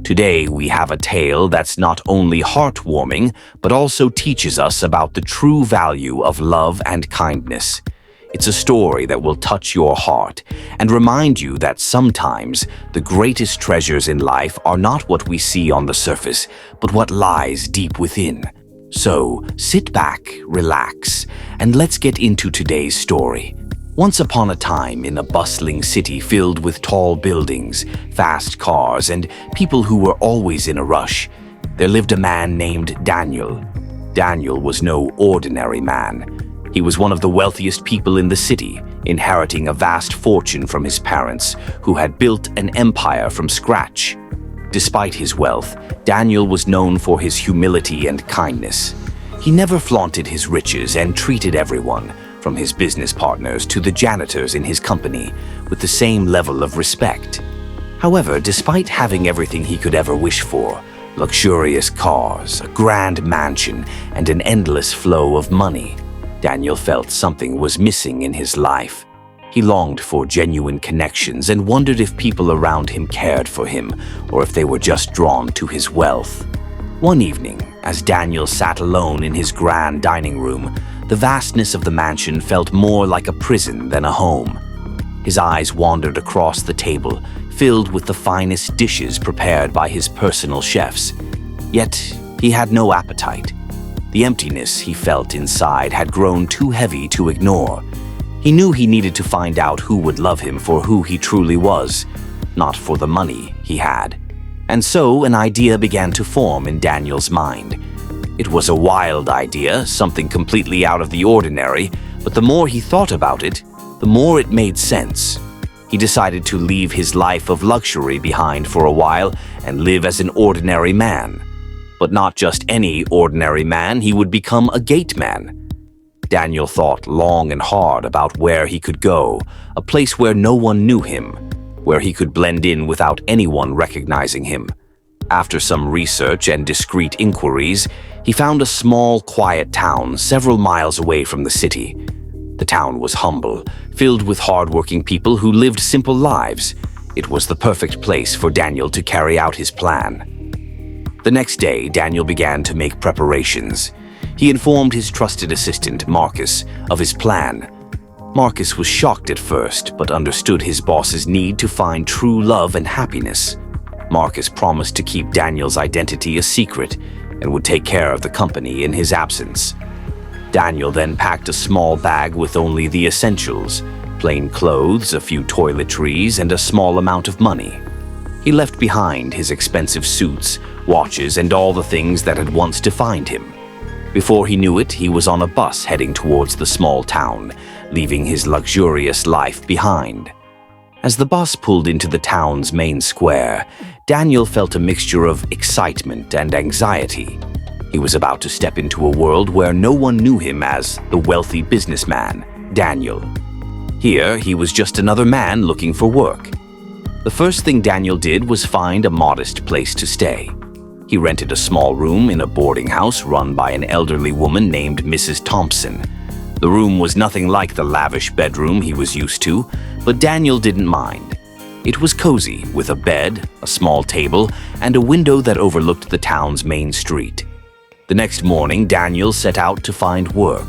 Today, we have a tale that's not only heartwarming, but also teaches us about the true value of love and kindness. It's a story that will touch your heart and remind you that sometimes the greatest treasures in life are not what we see on the surface, but what lies deep within. So, sit back, relax, and let's get into today's story. Once upon a time in a bustling city filled with tall buildings, fast cars, and people who were always in a rush, there lived a man named Daniel. Daniel was no ordinary man. He was one of the wealthiest people in the city, inheriting a vast fortune from his parents, who had built an empire from scratch. Despite his wealth, Daniel was known for his humility and kindness. He never flaunted his riches and treated everyone, from his business partners to the janitors in his company, with the same level of respect. However, despite having everything he could ever wish for, luxurious cars, a grand mansion, and an endless flow of money, Daniel felt something was missing in his life. He longed for genuine connections and wondered if people around him cared for him, or if they were just drawn to his wealth. One evening, as Daniel sat alone in his grand dining room, the vastness of the mansion felt more like a prison than a home. His eyes wandered across the table, filled with the finest dishes prepared by his personal chefs. Yet, he had no appetite. The emptiness he felt inside had grown too heavy to ignore. He knew he needed to find out who would love him for who he truly was, not for the money he had. And so an idea began to form in Daniel's mind. It was a wild idea, something completely out of the ordinary, but the more he thought about it, the more it made sense. He decided to leave his life of luxury behind for a while and live as an ordinary man. But not just any ordinary man, he would become a gate man. Daniel thought long and hard about where he could go, a place where no one knew him, where he could blend in without anyone recognizing him. After some research and discreet inquiries, he found a small, quiet town several miles away from the city. The town was humble, filled with hardworking people who lived simple lives. It was the perfect place for Daniel to carry out his plan. The next day, Daniel began to make preparations. He informed his trusted assistant, Marcus, of his plan. Marcus was shocked at first, but understood his boss's need to find true love and happiness. Marcus promised to keep Daniel's identity a secret and would take care of the company in his absence. Daniel then packed a small bag with only the essentials, plain clothes, a few toiletries, and a small amount of money. He left behind his expensive suits, watches, and all the things that had once defined him. Before he knew it, he was on a bus heading towards the small town, leaving his luxurious life behind. As the bus pulled into the town's main square, Daniel felt a mixture of excitement and anxiety. He was about to step into a world where no one knew him as the wealthy businessman, Daniel. Here, he was just another man looking for work. The first thing Daniel did was find a modest place to stay. He rented a small room in a boarding house run by an elderly woman named Mrs. Thompson. The room was nothing like the lavish bedroom he was used to, but Daniel didn't mind. It was cozy, with a bed, a small table, and a window that overlooked the town's main street. The next morning, Daniel set out to find work.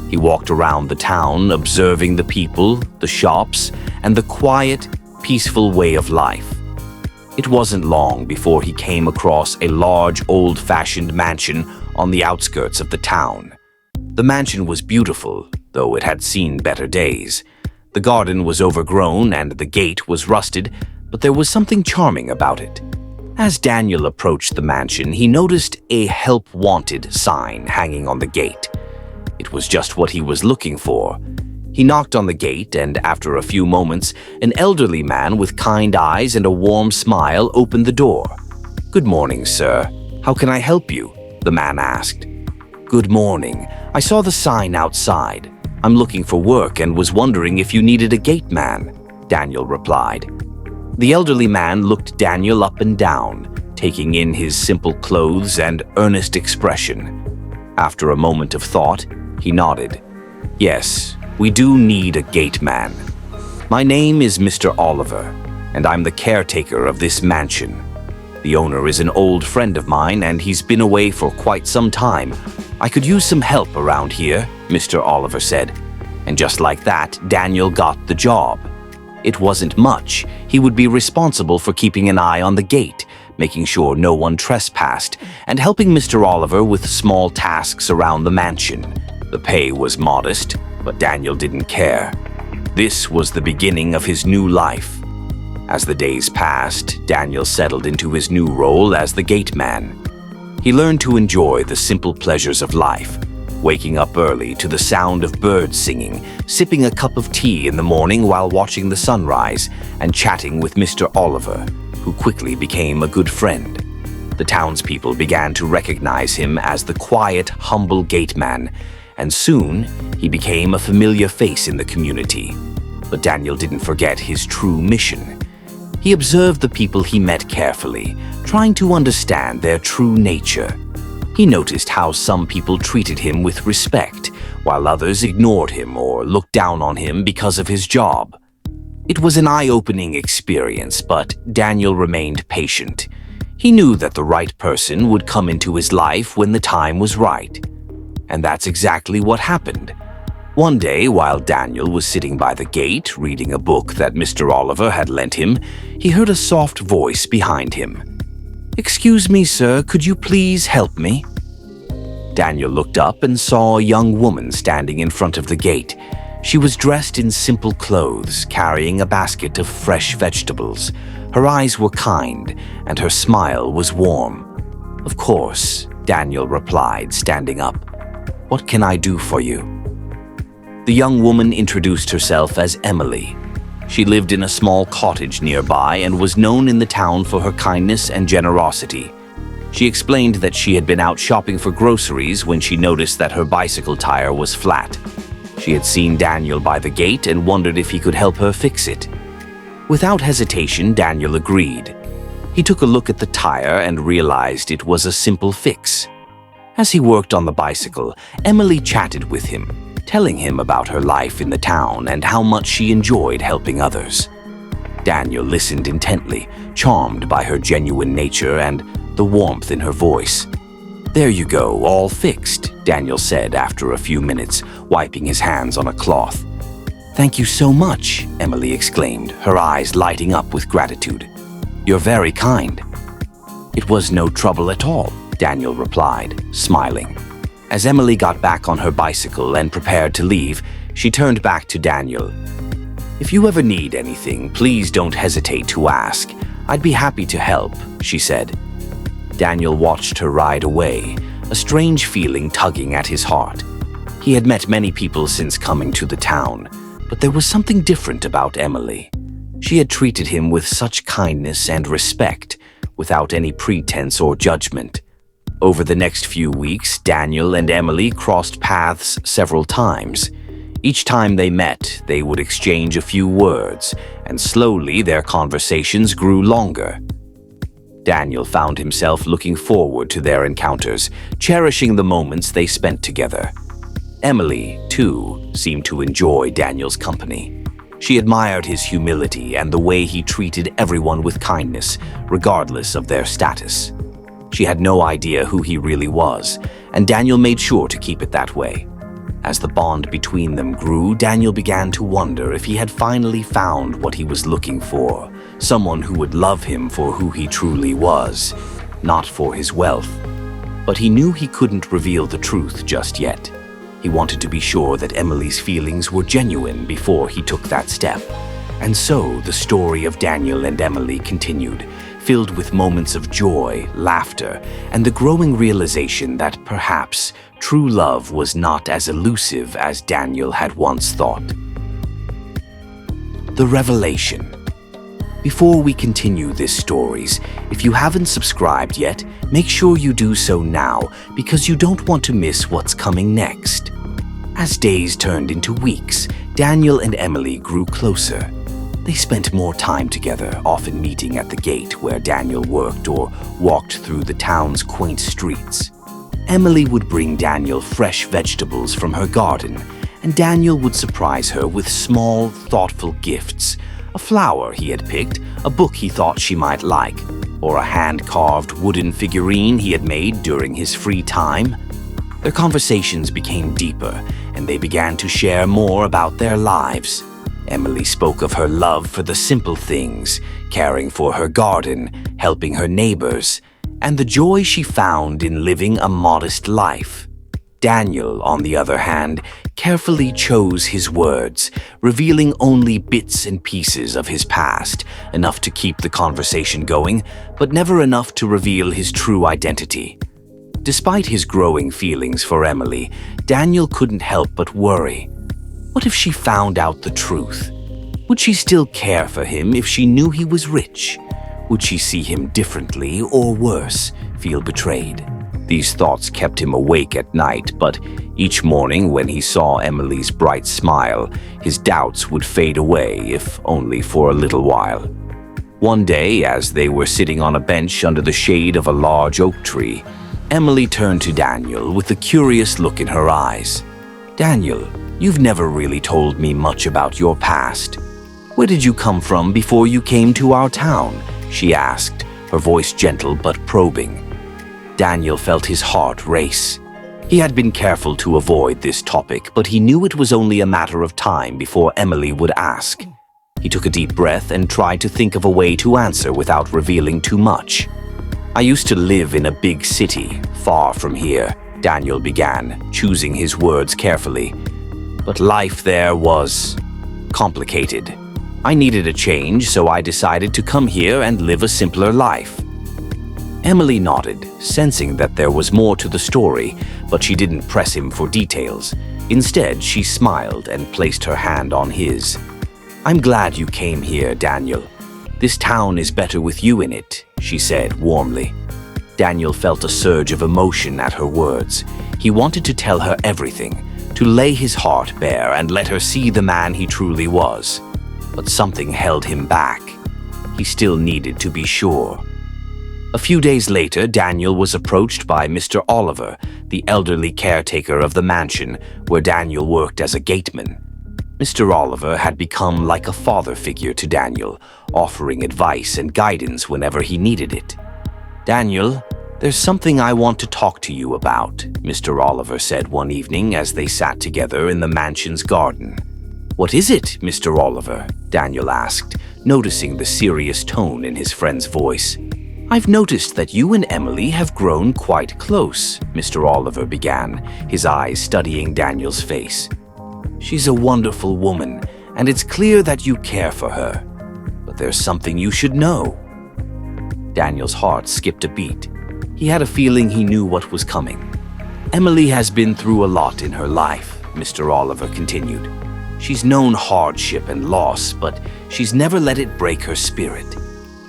He walked around the town, observing the people, the shops, and the quiet, peaceful way of life. It wasn't long before he came across a large, old-fashioned mansion on the outskirts of the town. The mansion was beautiful, though it had seen better days. The garden was overgrown and the gate was rusted, but there was something charming about it. As Daniel approached the mansion, he noticed a "Help Wanted" sign hanging on the gate. It was just what he was looking for. He knocked on the gate, and after a few moments, an elderly man with kind eyes and a warm smile opened the door. "Good morning, sir. How can I help you?" the man asked. "Good morning. I saw the sign outside. I'm looking for work and was wondering if you needed a gate man," Daniel replied. The elderly man looked Daniel up and down, taking in his simple clothes and earnest expression. After a moment of thought, he nodded. "Yes, we do need a gate man. My name is Mr. Oliver, and I'm the caretaker of this mansion." The owner is an old friend of mine and he's been away for quite some time. I could use some help around here, Mr. Oliver said. And just like that, Daniel got the job. It wasn't much. He would be responsible for keeping an eye on the gate, making sure no one trespassed, and helping Mr. Oliver with small tasks around the mansion. The pay was modest, but Daniel didn't care. This was the beginning of his new life. As the days passed, Daniel settled into his new role as the gate man. He learned to enjoy the simple pleasures of life, waking up early to the sound of birds singing, sipping a cup of tea in the morning while watching the sunrise, and chatting with Mr. Oliver, who quickly became a good friend. The townspeople began to recognize him as the quiet, humble gate man, and soon he became a familiar face in the community. But Daniel didn't forget his true mission. He observed the people he met carefully, trying to understand their true nature. He noticed how some people treated him with respect, while others ignored him or looked down on him because of his job. It was an eye-opening experience, but Daniel remained patient. He knew that the right person would come into his life when the time was right. And that's exactly what happened. One day, while Daniel was sitting by the gate reading a book that Mr. Oliver had lent him, he heard a soft voice behind him. "Excuse me, sir, could you please help me?" Daniel looked up and saw a young woman standing in front of the gate. She was dressed in simple clothes, carrying a basket of fresh vegetables. Her eyes were kind, and her smile was warm. "Of course," Daniel replied, standing up. "What can I do for you?" The young woman introduced herself as Emily. She lived in a small cottage nearby and was known in the town for her kindness and generosity. She explained that she had been out shopping for groceries when she noticed that her bicycle tire was flat. She had seen Daniel by the gate and wondered if he could help her fix it. Without hesitation, Daniel agreed. He took a look at the tire and realized it was a simple fix. As he worked on the bicycle, Emily chatted with him, telling him about her life in the town and how much she enjoyed helping others. Daniel listened intently, charmed by her genuine nature and the warmth in her voice. "There you go, all fixed," Daniel said after a few minutes, wiping his hands on a cloth. "Thank you so much," Emily exclaimed, her eyes lighting up with gratitude. "You're very kind." "It was no trouble at all," Daniel replied, smiling. As Emily got back on her bicycle and prepared to leave, she turned back to Daniel. "If you ever need anything, please don't hesitate to ask. I'd be happy to help," she said. Daniel watched her ride away, a strange feeling tugging at his heart. He had met many people since coming to the town, but there was something different about Emily. She had treated him with such kindness and respect, without any pretense or judgment. Over the next few weeks, Daniel and Emily crossed paths several times. Each time they met, they would exchange a few words, and slowly their conversations grew longer. Daniel found himself looking forward to their encounters, cherishing the moments they spent together. Emily, too, seemed to enjoy Daniel's company. She admired his humility and the way he treated everyone with kindness, regardless of their status. She had no idea who he really was, and Daniel made sure to keep it that way. As the bond between them grew, Daniel began to wonder if he had finally found what he was looking for, someone who would love him for who he truly was, not for his wealth. But he knew he couldn't reveal the truth just yet. He wanted to be sure that Emily's feelings were genuine before he took that step. And so the story of Daniel and Emily continued, filled with moments of joy, laughter, and the growing realization that perhaps true love was not as elusive as Daniel had once thought. The revelation. Before we continue these stories, if you haven't subscribed yet, make sure you do so now because you don't want to miss what's coming next. As days turned into weeks, Daniel and Emily grew closer. They spent more time together, often meeting at the gate where Daniel worked or walked through the town's quaint streets. Emily would bring Daniel fresh vegetables from her garden, and Daniel would surprise her with small, thoughtful gifts, a flower he had picked, a book he thought she might like. or a hand-carved wooden figurine he had made during his free time. Their conversations became deeper, and they began to share more about their lives. Emily spoke of her love for the simple things, caring for her garden, helping her neighbors, and the joy she found in living a modest life. Daniel, on the other hand, carefully chose his words, revealing only bits and pieces of his past, enough to keep the conversation going, but never enough to reveal his true identity. Despite his growing feelings for Emily, Daniel couldn't help but worry. What if she found out the truth? Would she still care for him if she knew he was rich? Would she see him differently, or worse, feel betrayed? These thoughts kept him awake at night, but each morning when he saw Emily's bright smile, his doubts would fade away, if only for a little while. One day, as they were sitting on a bench under the shade of a large oak tree, Emily turned to Daniel with a curious look in her eyes. "Daniel, you've never really told me much about your past. Where did you come from before you came to our town?" she asked, her voice gentle but probing. Daniel felt his heart race. He had been careful to avoid this topic, but he knew it was only a matter of time before Emily would ask. He took a deep breath and tried to think of a way to answer without revealing too much. "I used to live in a big city, far from here," Daniel began, choosing his words carefully. "But life there was complicated. I needed a change, so I decided to come here and live a simpler life." Emily nodded, sensing that there was more to the story, but she didn't press him for details. Instead, she smiled and placed her hand on his. "I'm glad you came here, Daniel. This town is better with you in it," she said warmly. Daniel felt a surge of emotion at her words. He wanted to tell her everything, to lay his heart bare and let her see the man he truly was. But something held him back. He still needed to be sure. A few days later, Daniel was approached by Mr. Oliver, the elderly caretaker of the mansion where Daniel worked as a gateman. Mr. Oliver had become like a father figure to Daniel, offering advice and guidance whenever he needed it. "Daniel, there's something I want to talk to you about," Mr. Oliver said one evening as they sat together in the mansion's garden. "What is it, Mr. Oliver?" Daniel asked, noticing the serious tone in his friend's voice. "I've noticed that you and Emily have grown quite close," Mr. Oliver began, his eyes studying Daniel's face. "She's a wonderful woman, and it's clear that you care for her. But there's something you should know." Daniel's heart skipped a beat. He had a feeling he knew what was coming. "Emily has been through a lot in her life," Mr. Oliver continued. "She's known hardship and loss, but she's never let it break her spirit.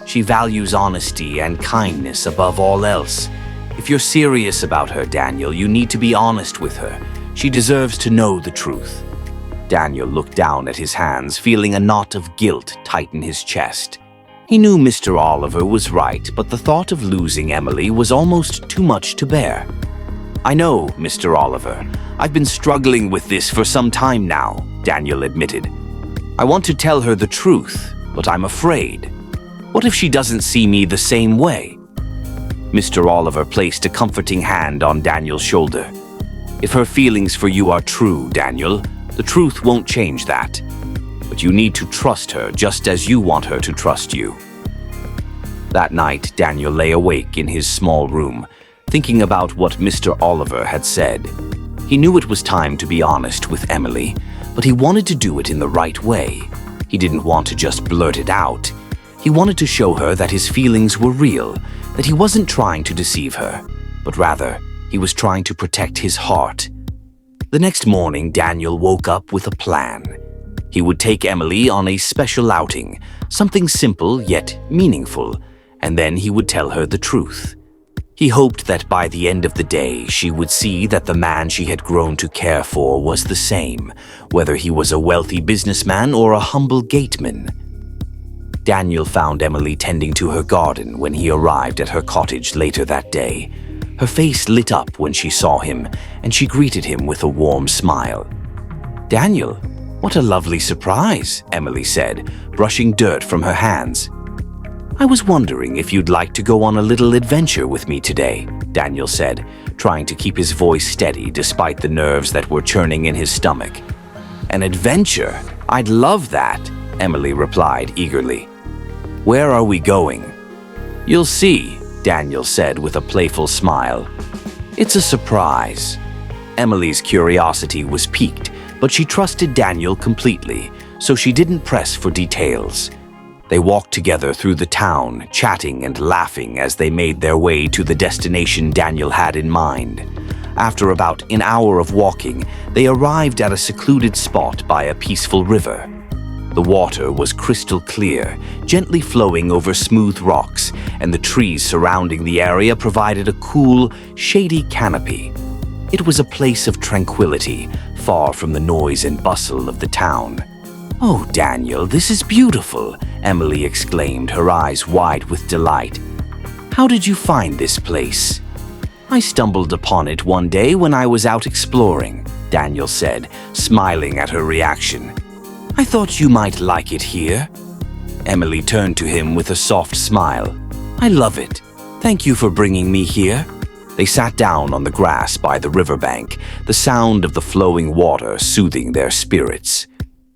She values honesty and kindness above all else. If you're serious about her, Daniel, you need to be honest with her. She deserves to know the truth." Daniel looked down at his hands, feeling a knot of guilt tighten his chest. He knew Mr. Oliver was right, but the thought of losing Emily was almost too much to bear. "I know, Mr. Oliver. I've been struggling with this for some time now," Daniel admitted. "I want to tell her the truth, but I'm afraid. What if she doesn't see me the same way?" Mr. Oliver placed a comforting hand on Daniel's shoulder. "If her feelings for you are true, Daniel, the truth won't change that. But you need to trust her just as you want her to trust you." That night, Daniel lay awake in his small room, thinking about what Mr. Oliver had said. He knew it was time to be honest with Emily, but he wanted to do it in the right way. He didn't want to just blurt it out. He wanted to show her that his feelings were real, that he wasn't trying to deceive her, but rather, he was trying to protect his heart. The next morning, Daniel woke up with a plan. He would take Emily on a special outing, something simple yet meaningful, and then he would tell her the truth. He hoped that by the end of the day, she would see that the man she had grown to care for was the same, whether he was a wealthy businessman or a humble gateman. Daniel found Emily tending to her garden when he arrived at her cottage later that day. Her face lit up when she saw him, and she greeted him with a warm smile. "Daniel, what a lovely surprise," Emily said, brushing dirt from her hands. "I was wondering if you'd like to go on a little adventure with me today," Daniel said, trying to keep his voice steady despite the nerves that were churning in his stomach. "An adventure? I'd love that," Emily replied eagerly. "Where are we going?" "You'll see," Daniel said with a playful smile. "It's a surprise." Emily's curiosity was piqued, but she trusted Daniel completely, so she didn't press for details. They walked together through the town, chatting and laughing as they made their way to the destination Daniel had in mind. After about an hour of walking, they arrived at a secluded spot by a peaceful river. The water was crystal clear, gently flowing over smooth rocks, and the trees surrounding the area provided a cool, shady canopy. It was a place of tranquility, far from the noise and bustle of the town. "Oh, Daniel, this is beautiful," Emily exclaimed, her eyes wide with delight. "How did you find this place?" "I stumbled upon it one day when I was out exploring," Daniel said, smiling at her reaction. "I thought you might like it here." Emily turned to him with a soft smile. "I love it. Thank you for bringing me here." They sat down on the grass by the riverbank, the sound of the flowing water soothing their spirits.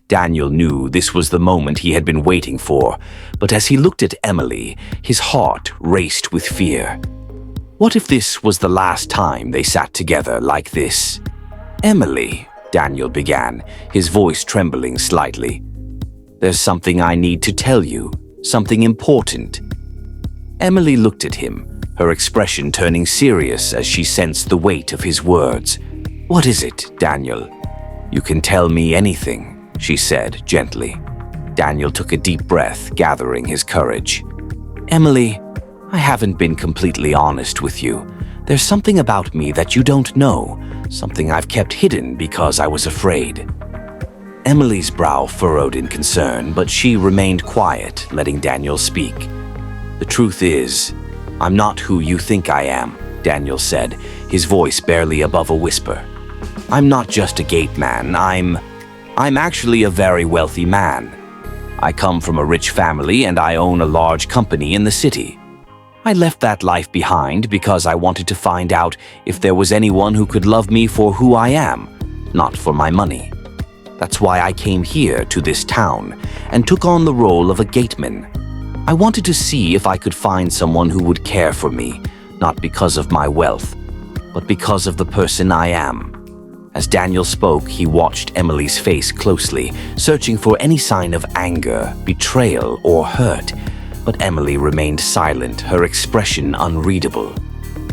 Daniel knew this was the moment he had been waiting for, but as he looked at Emily, his heart raced with fear. What if this was the last time they sat together like this? "Emily," Daniel began, his voice trembling slightly. "There's something I need to tell you, something important." Emily looked at him, her expression turning serious as she sensed the weight of his words. "What is it, Daniel?" "You can tell me anything," she said gently. Daniel took a deep breath, gathering his courage. "Emily, I haven't been completely honest with you. There's something about me that you don't know, something I've kept hidden because I was afraid." Emily's brow furrowed in concern, but she remained quiet, letting Daniel speak. "The truth is, I'm not who you think I am," Daniel said, his voice barely above a whisper. "I'm not just a gate man. I'm actually a very wealthy man. I come from a rich family and I own a large company in the city. I left that life behind because I wanted to find out if there was anyone who could love me for who I am, not for my money. That's why I came here to this town and took on the role of a gateman. I wanted to see if I could find someone who would care for me, not because of my wealth, but because of the person I am." As Daniel spoke, he watched Emily's face closely, searching for any sign of anger, betrayal, or hurt. But Emily remained silent, her expression unreadable.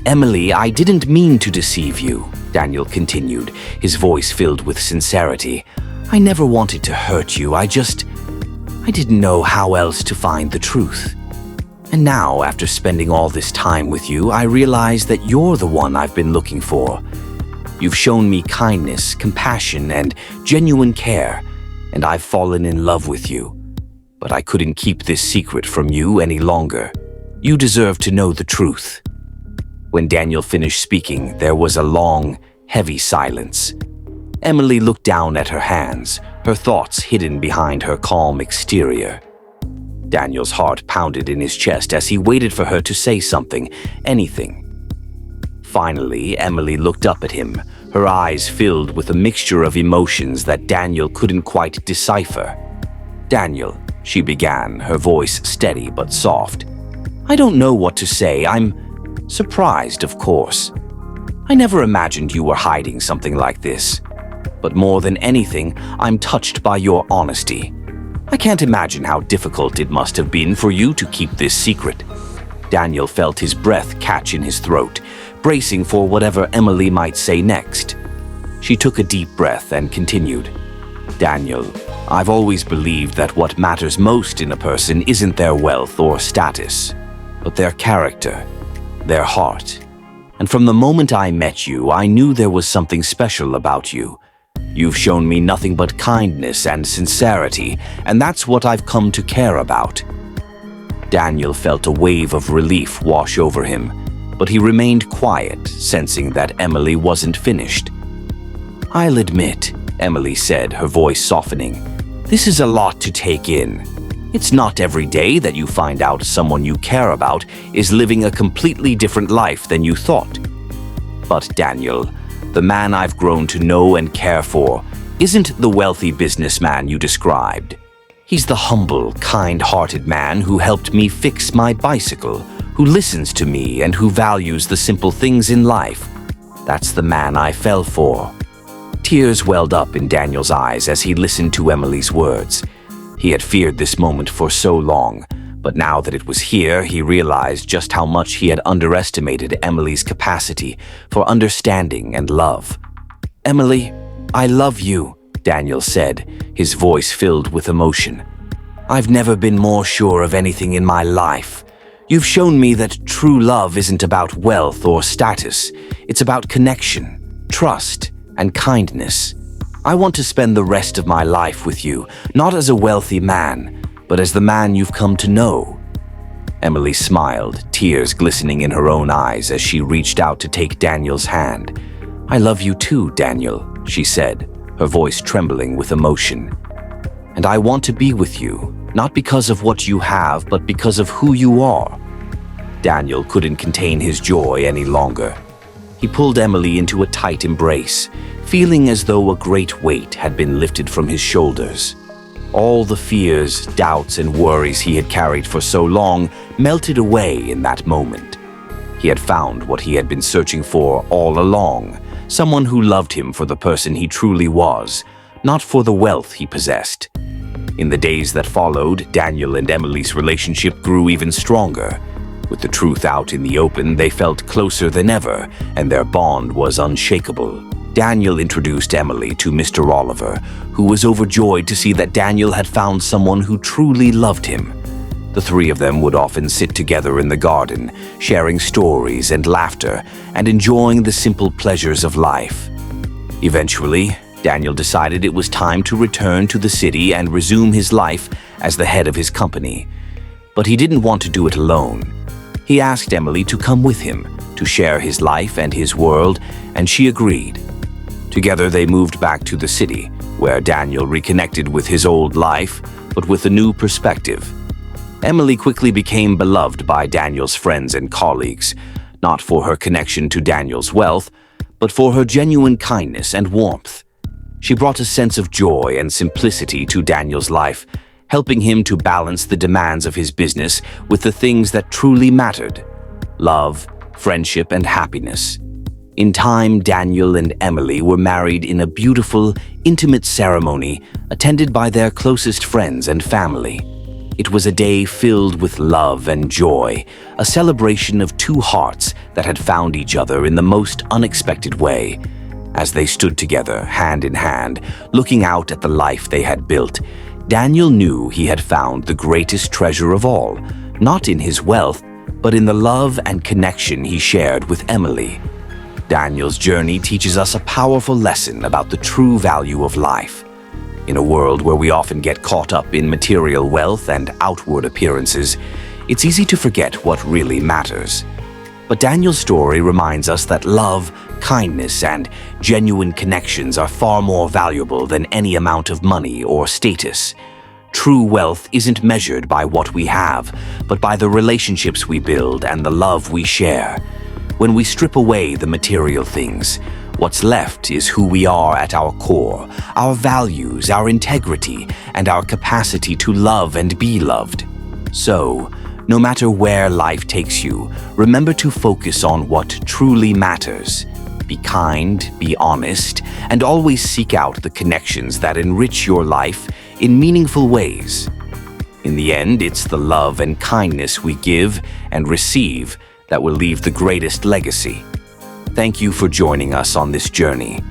"Emily, I didn't mean to deceive you," Daniel continued, his voice filled with sincerity. "I never wanted to hurt you. I didn't know how else to find the truth. And now, after spending all this time with you, I realize that you're the one I've been looking for. You've shown me kindness, compassion, and genuine care, and I've fallen in love with you. But I couldn't keep this secret from you any longer. You deserve to know the truth." When Daniel finished speaking, there was a long, heavy silence. Emily looked down at her hands, her thoughts hidden behind her calm exterior. Daniel's heart pounded in his chest as he waited for her to say something, anything. Finally, Emily looked up at him, her eyes filled with a mixture of emotions that Daniel couldn't quite decipher. "Daniel," she began, her voice steady but soft. "I don't know what to say. I'm surprised, of course. I never imagined you were hiding something like this. But more than anything, I'm touched by your honesty. I can't imagine how difficult it must have been for you to keep this secret." Daniel felt his breath catch in his throat, bracing for whatever Emily might say next. She took a deep breath and continued. "Daniel, I've always believed that what matters most in a person isn't their wealth or status, but their character, their heart. And from the moment I met you, I knew there was something special about you. You've shown me nothing but kindness and sincerity, and that's what I've come to care about." Daniel felt a wave of relief wash over him, but he remained quiet, sensing that Emily wasn't finished. "I'll admit," Emily said, her voice softening, "this is a lot to take in. It's not every day that you find out someone you care about is living a completely different life than you thought. But Daniel, the man I've grown to know and care for, isn't the wealthy businessman you described. He's the humble, kind-hearted man who helped me fix my bicycle, who listens to me and who values the simple things in life. That's the man I fell for. Tears welled up in Daniel's eyes as he listened to Emily's words. He had feared this moment for so long, but now that it was here, he realized just how much he had underestimated Emily's capacity for understanding and love. "Emily, I love you," Daniel said, his voice filled with emotion. "I've never been more sure of anything in my life. You've shown me that true love isn't about wealth or status. It's about connection, trust, and kindness. I want to spend the rest of my life with you, not as a wealthy man, but as the man you've come to know." Emily smiled, tears glistening in her own eyes as she reached out to take Daniel's hand. "I love you too, Daniel," she said, her voice trembling with emotion. "And I want to be with you, not because of what you have, but because of who you are." Daniel couldn't contain his joy any longer. He pulled Emily into a tight embrace, feeling as though a great weight had been lifted from his shoulders. All the fears, doubts, and worries he had carried for so long melted away in that moment. He had found what he had been searching for all along, someone who loved him for the person he truly was, not for the wealth he possessed. In the days that followed, Daniel and Emily's relationship grew even stronger. With the truth out in the open, they felt closer than ever, and their bond was unshakable. Daniel introduced Emily to Mr. Oliver, who was overjoyed to see that Daniel had found someone who truly loved him. The three of them would often sit together in the garden, sharing stories and laughter, and enjoying the simple pleasures of life. Eventually, Daniel decided it was time to return to the city and resume his life as the head of his company. But he didn't want to do it alone. He asked Emily to come with him, to share his life and his world, and she agreed. Together they moved back to the city, where Daniel reconnected with his old life, but with a new perspective. Emily quickly became beloved by Daniel's friends and colleagues, not for her connection to Daniel's wealth, but for her genuine kindness and warmth. She brought a sense of joy and simplicity to Daniel's life, helping him to balance the demands of his business with the things that truly mattered: love, friendship, and happiness. In time, Daniel and Emily were married in a beautiful, intimate ceremony attended by their closest friends and family. It was a day filled with love and joy, a celebration of two hearts that had found each other in the most unexpected way. As they stood together, hand in hand, looking out at the life they had built, Daniel knew he had found the greatest treasure of all, not in his wealth, but in the love and connection he shared with Emily. Daniel's journey teaches us a powerful lesson about the true value of life. In a world where we often get caught up in material wealth and outward appearances, it's easy to forget what really matters. But Daniel's story reminds us that love, kindness, and genuine connections are far more valuable than any amount of money or status. True wealth isn't measured by what we have, but by the relationships we build and the love we share. When we strip away the material things, what's left is who we are at our core, our values, our integrity, and our capacity to love and be loved. So, no matter where life takes you, remember to focus on what truly matters. Be kind, be honest, and always seek out the connections that enrich your life in meaningful ways. In the end, it's the love and kindness we give and receive that will leave the greatest legacy. Thank you for joining us on this journey.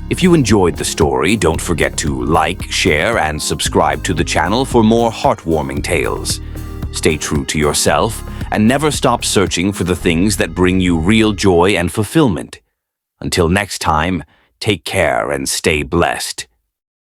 If you enjoyed the story, don't forget to like, share, and subscribe to the channel for more heartwarming tales. Stay true to yourself and never stop searching for the things that bring you real joy and fulfillment. Until next time, take care and stay blessed.